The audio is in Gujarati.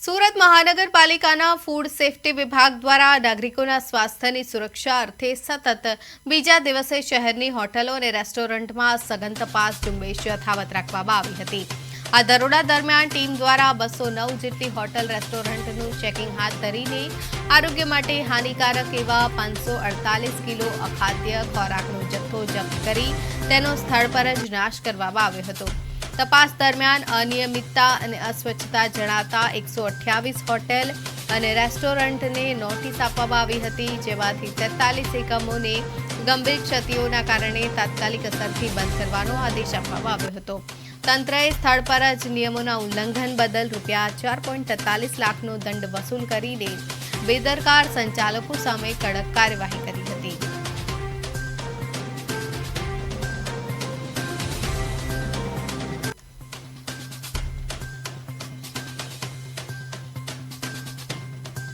સુરત મહાનગરપાલિકાના ફૂડ સેફટી વિભાગ દ્વારા નાગરિકોના સ્વાસ્થ્યની સુરક્ષા અર્થે સતત બીજા દિવસે શહેરની હોટલો અને રેસ્ટોરન્ટમાં સઘન તપાસ ઝુંબેશ યથાવત રાખવામાં આવી હતી। આ દરોડા દરમિયાન ટીમ દ્વારા 209 જેટલી હોટલ રેસ્ટોરન્ટનું ચેકિંગ હાથ ધરીને આરોગ્ય માટે હાનિકારક એવા 548 કિલો અખાદ્ય ખોરાકનો જથ્થો જપ્ત કરી તેનો સ્થળ પર જ નાશ કરવામાં આવ્યો હતો। તપાસ દરમિયાન અનિયમિતતા અને અસ્વચ્છતા જણાતા 128 હોટેલ અને રેસ્ટોરન્ટને નોટિસ આપવામાં આવી હતી, જેમાંથી 43 એકમોને ગંભીર ક્ષતિઓના કારણે તાત્કાલિક અસરથી બંધ કરવાનો આદેશ આપવામાં આવ્યો હતો। તંત્રએ સ્થળ પર જ નિયમોના ઉલ્લંઘન બદલ ₹4.43 લાખનો દંડ વસૂલ કરીને બેદરકાર સંચાલકો સામે કડક કાર્યવાહી કરી।